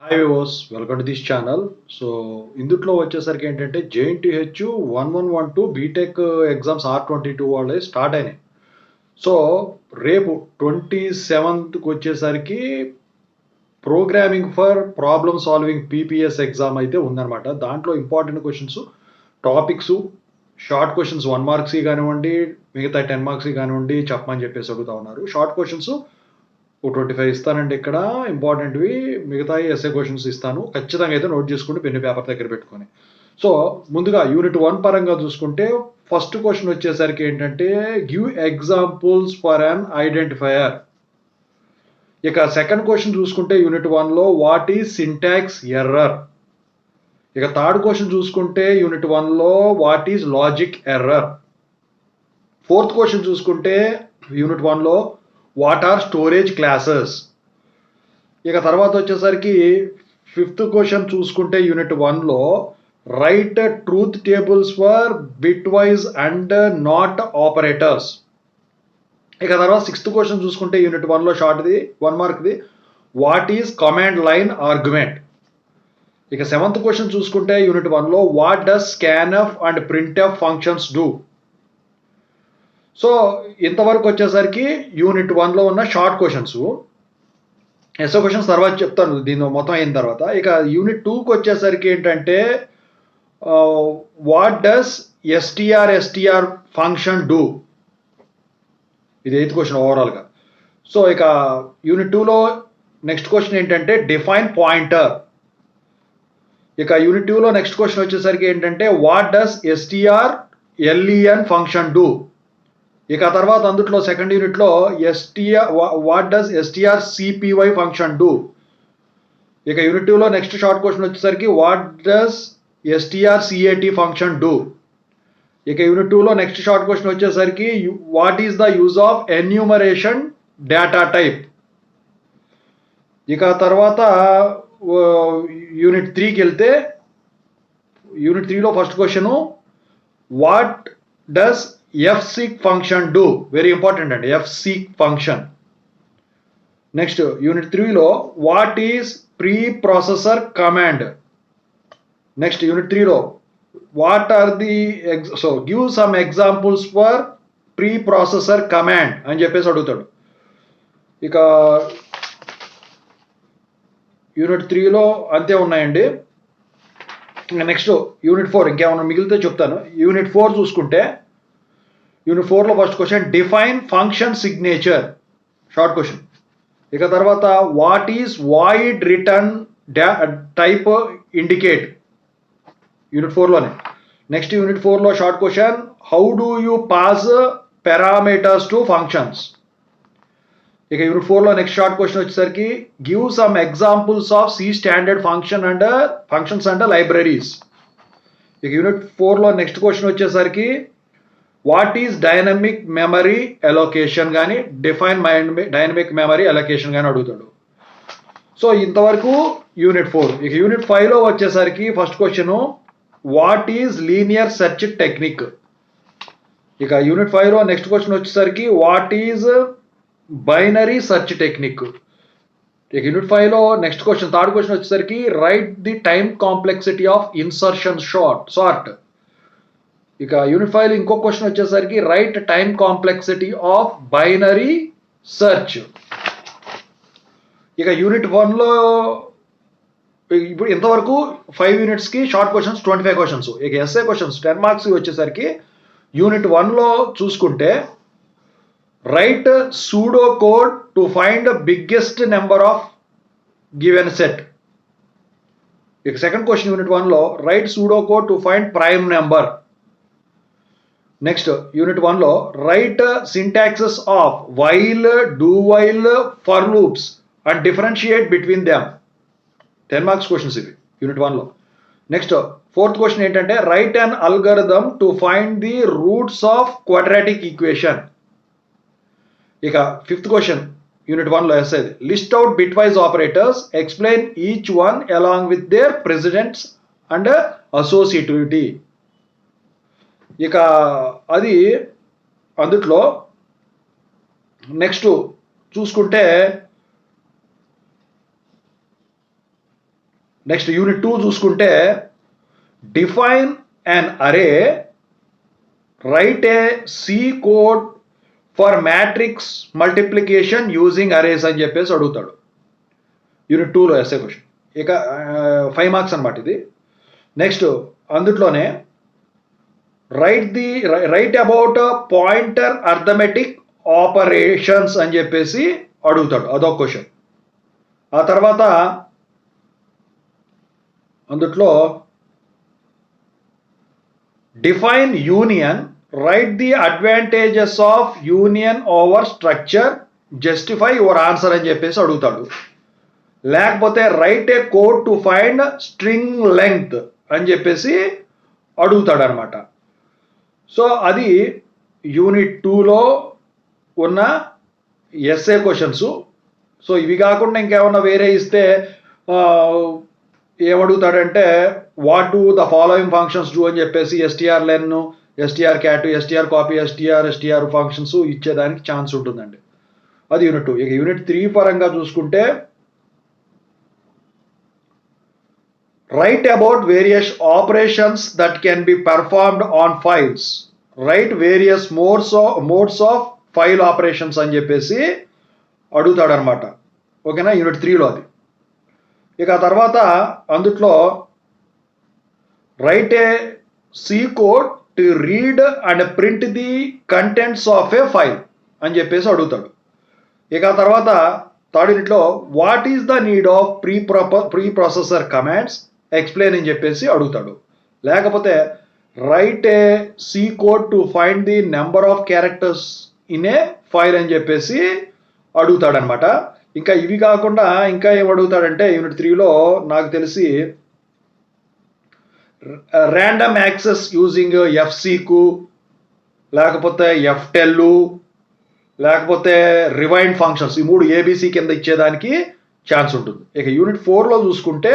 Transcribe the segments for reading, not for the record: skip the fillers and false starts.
Hi వివోస్, welcome to this channel. So ఇందుట్లో వచ్చేసరికి ఏంటంటే జేఎన్టీహెచ్ 1112 బీటెక్ ఎగ్జామ్స్ R22 వాళ్ళే స్టార్ట్ అయినాయి. సో రేపు 27th వచ్చేసరికి programming for problem solving PPS exam అయితే ఉందన్నమాట. దాంట్లో important questions, topics, short questions 1 marks కానివ్వండి, మిగతా 10 మార్క్స్ కానివ్వండి చెప్పమని చెప్పేసి అడుగుతా ఉన్నారు. షార్ట్ క్వశ్చన్స్ 25 ఇస్తానండి. ఇక్కడ ఇంపార్టెంట్వి మిగతా ఎస్ఏ క్వశ్చన్స్ ఇస్తాను. ఖచ్చితంగా అయితే నోట్ చేసుకుంటే పెన్ను పేపర్ దగ్గర పెట్టుకొని. సో ముందుగా యూనిట్ 1 పరంగా చూసుకుంటే ఫస్ట్ క్వశ్చన్ వచ్చేసరికి ఏంటంటే give examples for an identifier. ఇక సెకండ్ క్వశ్చన్ చూసుకుంటే యూనిట్ 1లో వాట్ ఈజ్ సింటాక్స్ ఎర్రర్. ఇక థర్డ్ క్వశ్చన్ చూసుకుంటే యూనిట్ 1లో what is logic error. Fourth question చూసుకుంటే యూనిట్ 1లో వాట్ ఆర్ స్టోరేజ్ క్లాసెస్. ఇక తర్వాత వచ్చేసరికి ఫిఫ్త్ క్వశ్చన్ చూసుకుంటే యూనిట్ 1లో write truth tables for bitwise and not operators. ఇక తర్వాత సిక్స్త్ క్వశ్చన్ చూసుకుంటే యూనిట్ 1లో షార్ట్ది 1 మార్క్ది what is command line argument. ఇక సెవెంత్ క్వశ్చన్ చూసుకుంటే యూనిట్ 1లో what does scanf and printf functions do. So ఇంతవరకు వచ్చేసరికి యూనిట్ 1లో ఉన్న షార్ట్ క్వశ్చన్స్. ఎస్ఓ క్వశ్చన్స్ తర్వాత చెప్తాను దీని మొత్తం అయిన తర్వాత. ఇక యూనిట్ 2కి వచ్చేసరికి ఏంటంటే what does STR function do. ఇది 8th క్వశ్చన్ ఓవరాల్గా. సో ఇక యూనిట్ 2లో నెక్స్ట్ క్వశ్చన్ ఏంటంటే డిఫైన్ పాయింటర్. ఇక యూనిట్ 2లో నెక్స్ట్ క్వశ్చన్ వచ్చేసరికి ఏంటంటే వాట్ డస్ ఎస్టీఆర్ఎల్ఈఎన్ ఫంక్షన్ డూ. ఇక తర్వాత అందుట్లో సెకండ్ యూనిట్లో what does STR CPY function do. ఇక యూనిట్ 2లో నెక్స్ట్ షార్ట్ క్వశ్చన్ వచ్చేసరికి what does STR CAT function do. ఇక యూనిట్ 2లో నెక్స్ట్ షార్ట్ క్వశ్చన్ వచ్చేసరికి what is the use of enumeration data type. ఇక తర్వాత యూనిట్ 3కి వెళ్తే యూనిట్ 3లో first question what does fseek function do. Very important అండి, fseek ఫంక్షన్. నెక్స్ట్ యూనిట్ 3లో what is preprocessor command. Next unit 3లో what are the give some examples for preprocessor command అని చెప్పేసి అడుగుతాడు. ఇక unit 3లో అంతే ఉన్నాయండి. Next unit 4 ఇంకేమన్నా మిగిలితే చెప్తాను. యూనిట్ 4 చూసుకుంటే యూనిట్ 4లో first question define function signature, short question. ఇక తర్వాత what is void return type indicate, unit 4లోనే. నెక్స్ట్ యూనిట్ 4లో short question how do you pass parameters to functions. ఇక యూనిట్ 4లో నెక్స్ట్ షార్ట్ క్వశ్చన్ వచ్చేసరికి give some examples of C standard functions and libraries. ఇక unit 4లో next question వచ్చేసరికి what is dynamic memory allocation కానీ define dynamic memory allocation కానీ అడుగుతాడు. So ఇంతవరకు యూనిట్ 4. ఇక యూనిట్ 5లో వచ్చేసరికి first question what is linear search technique. ఇక యూనిట్ 5లో నెక్స్ట్ క్వశ్చన్ వచ్చేసరికి what is binary search technique. ఇక యూనిట్ 5లో నెక్స్ట్ క్వశ్చన్ థర్డ్ క్వశ్చన్ వచ్చేసరికి write the time complexity of insertion sort. ఇక యూనిట్ 5లో ఇంకో క్వశ్చన్ వచ్చేసరికి write time complexity of binary search. ఇక యూనిట్ 1లో ఇప్పుడు ఇంతవరకు 5 యూనిట్స్కి షార్ట్ క్వశ్చన్స్ 25 క్వశ్చన్స్. ఇక ఎస్ఏ క్వశ్చన్స్ 10 మార్క్స్ వచ్చేసరికి యూనిట్ 1లో చూసుకుంటే right pseudo code to find biggest number of given set. ఇక సెకండ్ క్వశ్చన్ యూనిట్ 1లో write pseudo code to find prime number. Next unit 1లో write syntaxes of while, do while, for loops and differentiate between them. 10 marks questions ఇవి unit 1లో. Next fourth question ఏంటంటే write an algorithm to find the roots of quadratic equation. ఇక fifth question unit 1లో ఎస్ఐది list out bitwise operators, explain each one along with their precedence and associativity. ఇక అది అందుట్లో next చూసుకుంటే next unit 2 చూసుకుంటే define an array, write a C code for matrix multiplication using arrays అని చెప్పేసి అడుగుతాడు యూనిట్ 2లో ఎస్ఏ క్వశ్చన్. ఇక 5 మార్క్స్ అనమాట ఇది. నెక్స్ట్ అందుట్లోనే write about pointer arithmetic operations అని చెప్పేసి అడుగుతాడు, అదొక క్వశ్చన్. ఆ తర్వాత అందుట్లో define union, write the advantages of union over structure, justify your answer అని చెప్పేసి అడుగుతాడు. లేకపోతే write a code to find string length అని చెప్పేసి అడుగుతాడు అనమాట. సో అది యూనిట్ 2లో ఉన్న ఎస్ఏ క్వశ్చన్స్. సో ఇవి కాకుండా ఇంకేమన్నా వేరే ఇస్తే ఏమడుగుతాడంటే what do the following functions do అని చెప్పేసి STR len, STR cat, STR copy, STR functions ఇచ్చేదానికి ఛాన్స్ ఉంటుందండి. అది యూనిట్ 2. ఇక యూనిట్ 3 పరంగా చూసుకుంటే write about various operations that can be performed on files, write various modes of file operations అని చెప్పేసి అడుగుతాడు అనమాట. ఓకేనా, యూనిట్ 3లో అది. ఇక తర్వాత అందుట్లో write a C code to read and print the contents of a file అని చెప్పేసి అడుగుతాడు. ఇక తర్వాత థర్డ్ యూనిట్లో what is the need of preprocessor commands, explain అని చెప్పేసి అడుగుతాడు. లేకపోతే write a C code to find the number of characters in a file అని చెప్పేసి అడుగుతాడు అనమాట. ఇంకా ఇవి కాకుండా ఇంకా ఏం అడుగుతాడంటే యూనిట్ 3లో నాకు తెలిసి ర్యాండమ్ యాక్సెస్ యూజింగ్ ఎఫ్సికు, లేకపోతే ఎఫ్టెల్, లేకపోతే రివైండ్ ఫంక్షన్స్, ఈ 3 ఏబిసి కింద ఇచ్చేదానికి ఛాన్స్ ఉంటుంది. ఇక యూనిట్ 4లో చూసుకుంటే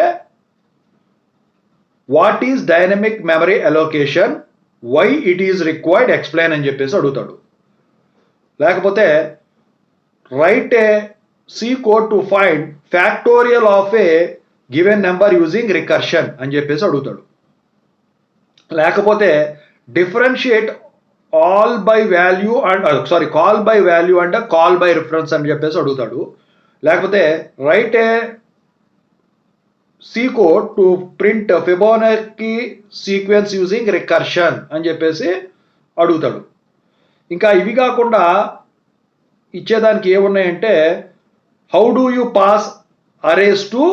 what is dynamic memory allocation, why it is required, explain అని చెప్పేసి అడుగుతాడు. లేకపోతే write a C code to find factorial of a given number using recursion అని చెప్పేసి అడుగుతాడు. లేకపోతే differentiate call by value and call by reference అని చెప్పేసి అడుగుతాడు. లేకపోతే write a C code to print Fibonacci sequence using recursion అని చెప్పేసి అడుగుతాడు. ఇంకా ఇవి కాకుండా ఇచ్చేదానికి ఏమున్నాయంటే how do you pass arrays to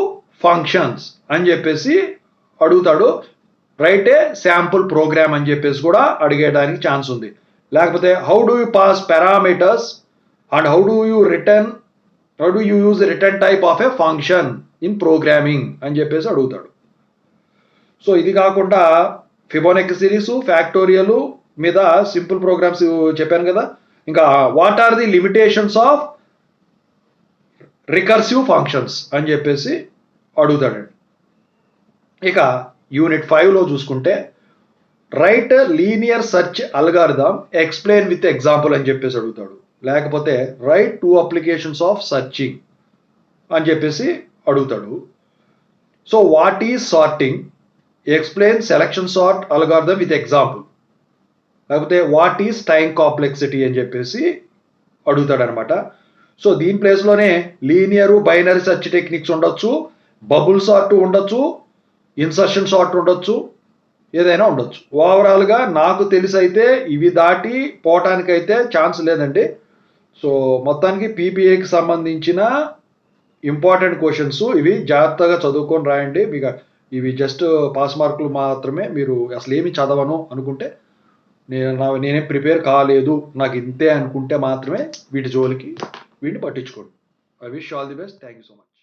functions అని చెప్పేసి అడుగుతాడు. రైట్ ఏ శాంపుల్ ప్రోగ్రామ్ అని చెప్పేసి కూడా అడిగేయడానికి ఛాన్స్ ఉంది. లేకపోతే how do you pass parameters and how do you use return type of a function in programming అని చెప్పేసి అడుగుతాడు. సో ఇది కాకుండా ఫిబోనాకీ సిరీస్, ఫ్యాక్టోరియల్ మీద సింపుల్ ప్రోగ్రామ్స్ చెప్పాను కదా. ఇంకా what are the limitations of recursive functions అని చెప్పేసి అడుగుతాడండి. ఇక యూనిట్ 5లో చూసుకుంటే write linear search algorithm, explain with example అని చెప్పేసి అడుగుతాడు. లేకపోతే రైట్ 2 అప్లికేషన్స్ ఆఫ్ సర్చింగ్ అని చెప్పేసి అడుగుతాడు. So what is sorting, explain selection sort algorithm with example. లేకపోతే వాట్ ఈజ్ టైం కాంప్లెక్సిటీ అని చెప్పేసి అడుగుతాడు అనమాట. సో దీని ప్లేస్లోనే లీనియర్ బైనరీ సెర్చ్ టెక్నిక్స్ ఉండొచ్చు, బబుల్ సార్ట్ ఉండొచ్చు, ఇన్సర్షన్ సార్ట్ ఉండొచ్చు, ఏదైనా ఉండొచ్చు. ఓవరాల్గా నాకు తెలిసి అయితే ఇవి దాటి పోవటానికైతే ఛాన్స్ లేదండి. సో మొత్తానికి పీపీఏకి సంబంధించిన ఇంపార్టెంట్ క్వశ్చన్స్ ఇవి జాగ్రత్తగా చదువుకొని రాయండి. మీకు ఇవి జస్ట్ పాస్ మార్కులు మాత్రమే. మీరు అసలు ఏమి చదవను అనుకుంటే, నేనేం ప్రిపేర్ కాలేదు నాకు ఇంతే అనుకుంటే మాత్రమే వీటి జోలికి వీటిని పట్టించుకోండి. I wish all the best. Thank you so much.